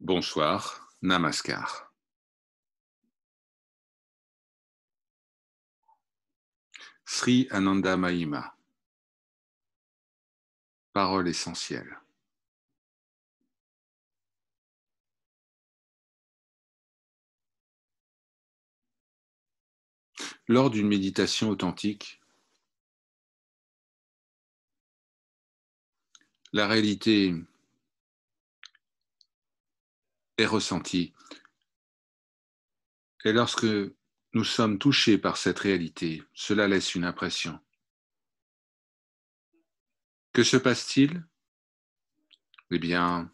Bonsoir, Namaskar. Sri Ananda Mahima. Parole essentielle. Lors d'une méditation authentique, la réalité est ressentie. Et lorsque nous sommes touchés par cette réalité, cela laisse une impression. Que se passe-t-il? Eh bien,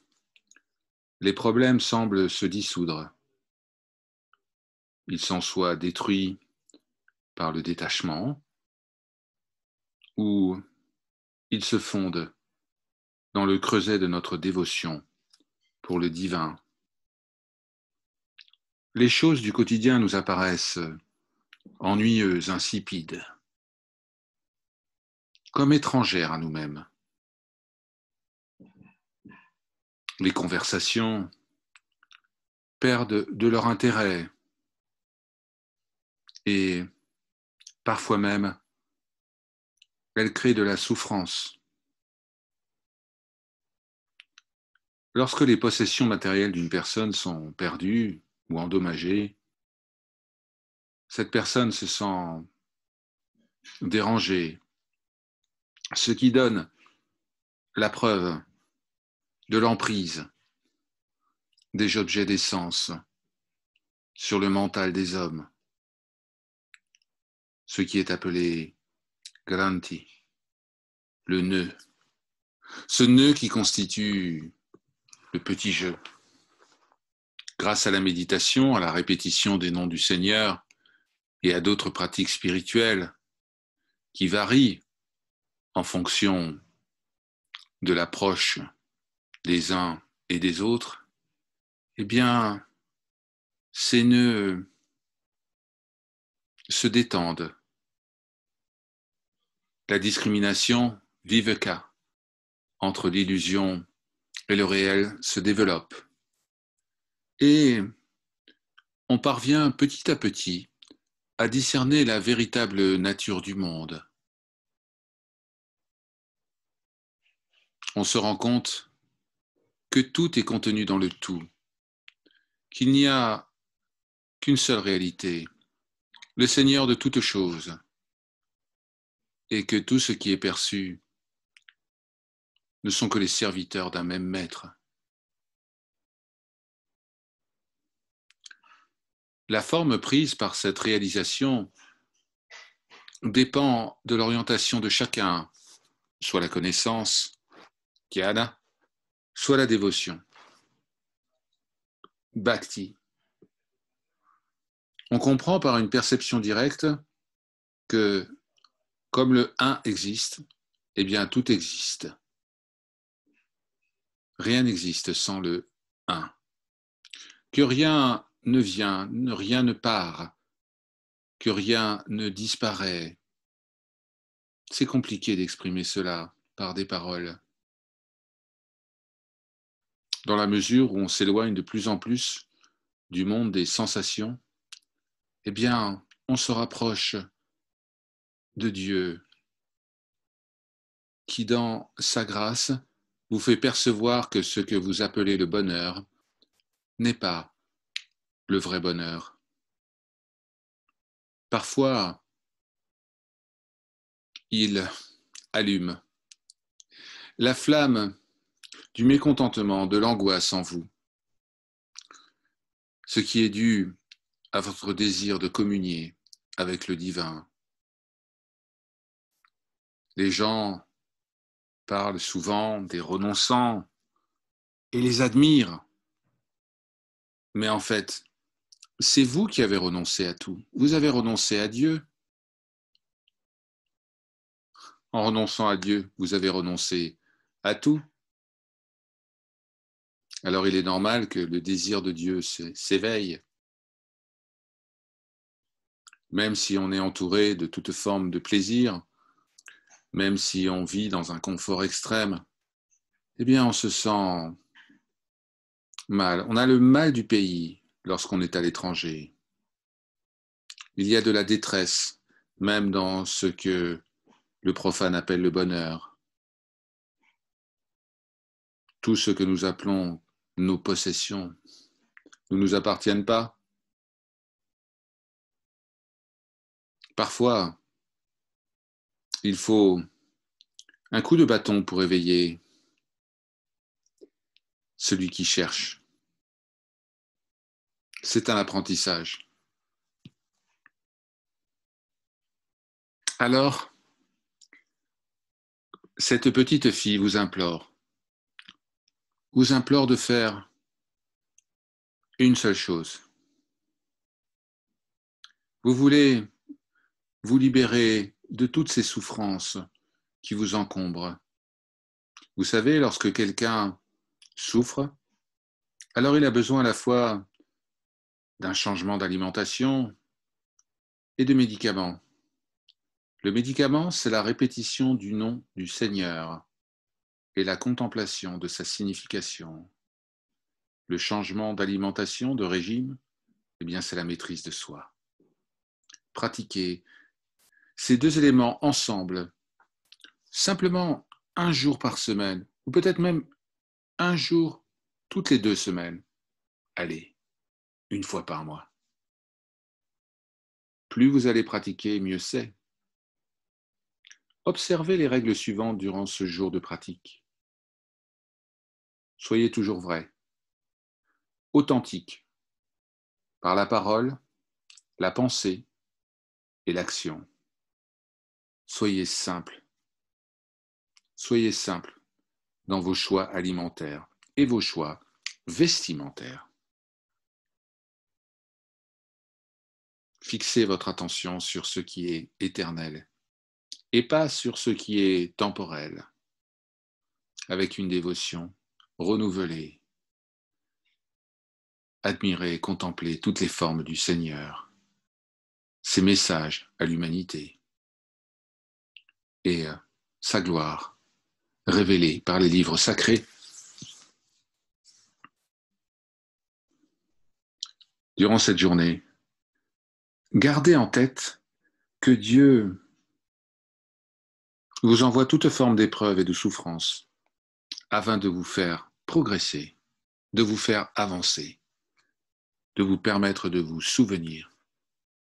les problèmes semblent se dissoudre. Ils s'en soient détruits par le détachement ou ils se fondent dans le creuset de notre dévotion pour le divin. Les choses du quotidien nous apparaissent ennuyeuses, insipides, comme étrangères à nous-mêmes. Les conversations perdent de leur intérêt et parfois même elles créent de la souffrance. Lorsque les possessions matérielles d'une personne sont perdues ou endommagées, cette personne se sent dérangée, ce qui donne la preuve de l'emprise des objets d'essence sur le mental des hommes, ce qui est appelé Granti, le nœud. Ce nœud qui constitue le petit jeu. Grâce à la méditation, à la répétition des noms du Seigneur et à d'autres pratiques spirituelles qui varient en fonction de l'approche des uns et des autres, eh bien, ces nœuds se détendent. La discrimination viveka entre l'illusion et le réel se développe. Et on parvient petit à petit à discerner la véritable nature du monde. On se rend compte que tout est contenu dans le tout, qu'il n'y a qu'une seule réalité, le Seigneur de toutes choses, et que tout ce qui est perçu ne sont que les serviteurs d'un même maître. La forme prise par cette réalisation dépend de l'orientation de chacun, soit la connaissance, jnana, soit la dévotion, bhakti. On comprend par une perception directe que, comme le un existe, eh bien tout existe. Rien n'existe sans le un. Que rien ne vient, rien ne part, que rien ne disparaît. C'est compliqué d'exprimer cela par des paroles. Dans la mesure où on s'éloigne de plus en plus du monde des sensations, eh bien, on se rapproche de Dieu, qui, dans sa grâce, vous fait percevoir que ce que vous appelez le bonheur n'est pas le vrai bonheur. Parfois, il allume la flamme du mécontentement, de l'angoisse en vous, ce qui est dû à votre désir de communier avec le divin. Les gens parlent souvent des renonçants et les admirent, mais en fait, c'est vous qui avez renoncé à tout. Vous avez renoncé à Dieu. En renonçant à Dieu, vous avez renoncé à tout. Alors il est normal que le désir de Dieu s'éveille, même si on est entouré de toute forme de plaisir, même si on vit dans un confort extrême, eh bien on se sent mal. On a le mal du pays lorsqu'on est à l'étranger. Il y a de la détresse, même dans ce que le profane appelle le bonheur. Tout ce que nous appelons nos possessions ne nous appartiennent pas. Parfois, il faut un coup de bâton pour éveiller celui qui cherche. C'est un apprentissage. Alors, cette petite fille vous implore de faire une seule chose. Vous voulez vous libérer de toutes ces souffrances qui vous encombrent. Vous savez, lorsque quelqu'un souffre, alors il a besoin à la fois d'un changement d'alimentation et de médicaments. Le médicament, c'est la répétition du nom du Seigneur et la contemplation de sa signification. Le changement d'alimentation, de régime, eh bien, c'est la maîtrise de soi. Pratiquer ces deux éléments ensemble, simplement un jour par semaine, ou peut-être même un jour toutes les 2 semaines. Allez, une fois par mois. Plus vous allez pratiquer, mieux c'est. Observez les règles suivantes durant ce jour de pratique. Soyez toujours vrai, authentique, par la parole, la pensée et l'action. Soyez simple. Soyez simple dans vos choix alimentaires et vos choix vestimentaires. Fixez votre attention sur ce qui est éternel et pas sur ce qui est temporel, avec une dévotion renouvelée. Admirez, contemplez toutes les formes du Seigneur, ses messages à l'humanité et sa gloire révélée par les livres sacrés. Durant cette journée, gardez en tête que Dieu vous envoie toute forme d'épreuve et de souffrance afin de vous faire progresser, de vous faire avancer, de vous permettre de vous souvenir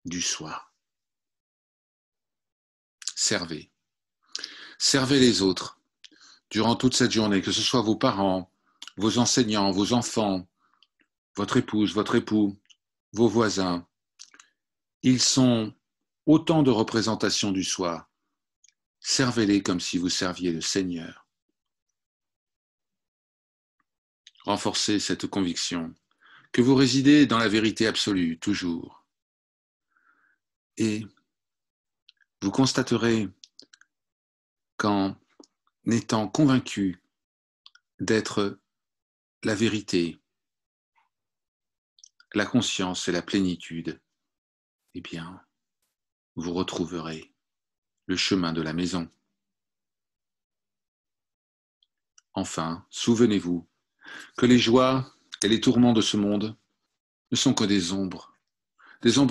du soi. Servez. Servez les autres durant toute cette journée, que ce soit vos parents, vos enseignants, vos enfants, votre épouse, votre époux, vos voisins. Ils sont autant de représentations du soi. Servez-les comme si vous serviez le Seigneur. Renforcez cette conviction que vous résidez dans la vérité absolue, toujours. Et vous constaterez qu'en étant convaincu d'être la vérité, la conscience et la plénitude, eh bien, vous retrouverez le chemin de la maison. Enfin, souvenez-vous que les joies et les tourments de ce monde ne sont que des ombres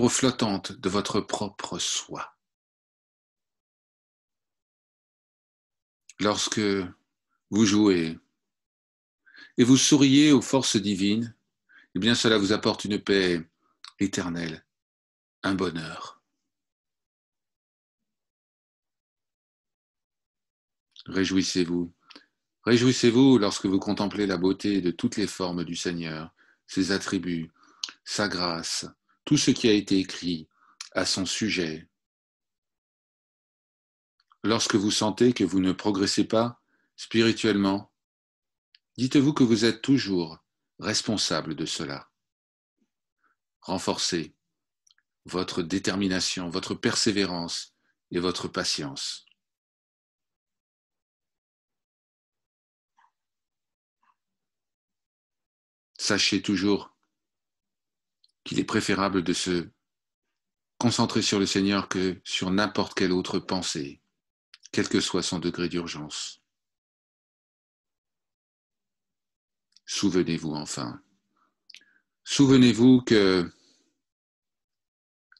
flottantes de votre propre soi. Lorsque vous jouez et vous souriez aux forces divines, eh bien cela vous apporte une paix éternelle, un bonheur. Réjouissez-vous. Réjouissez-vous lorsque vous contemplez la beauté de toutes les formes du Seigneur, ses attributs, sa grâce, tout ce qui a été écrit à son sujet. Lorsque vous sentez que vous ne progressez pas spirituellement, dites-vous que vous êtes toujours responsable de cela. Renforcez votre détermination, votre persévérance et votre patience. Sachez toujours qu'il est préférable de se concentrer sur le Seigneur que sur n'importe quelle autre pensée, quel que soit son degré d'urgence. Souvenez-vous enfin Souvenez-vous que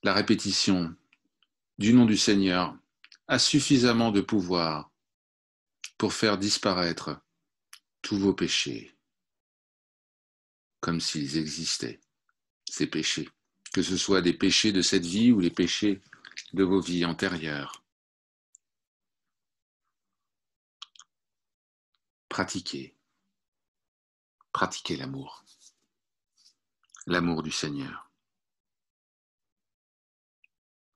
la répétition du nom du Seigneur a suffisamment de pouvoir pour faire disparaître tous vos péchés, comme s'ils existaient, ces péchés, que ce soit des péchés de cette vie ou les péchés de vos vies antérieures. Pratiquez l'amour, l'amour du Seigneur.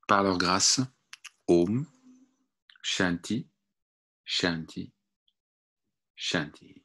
Par leur grâce, Om, Shanti, Shanti, Shanti.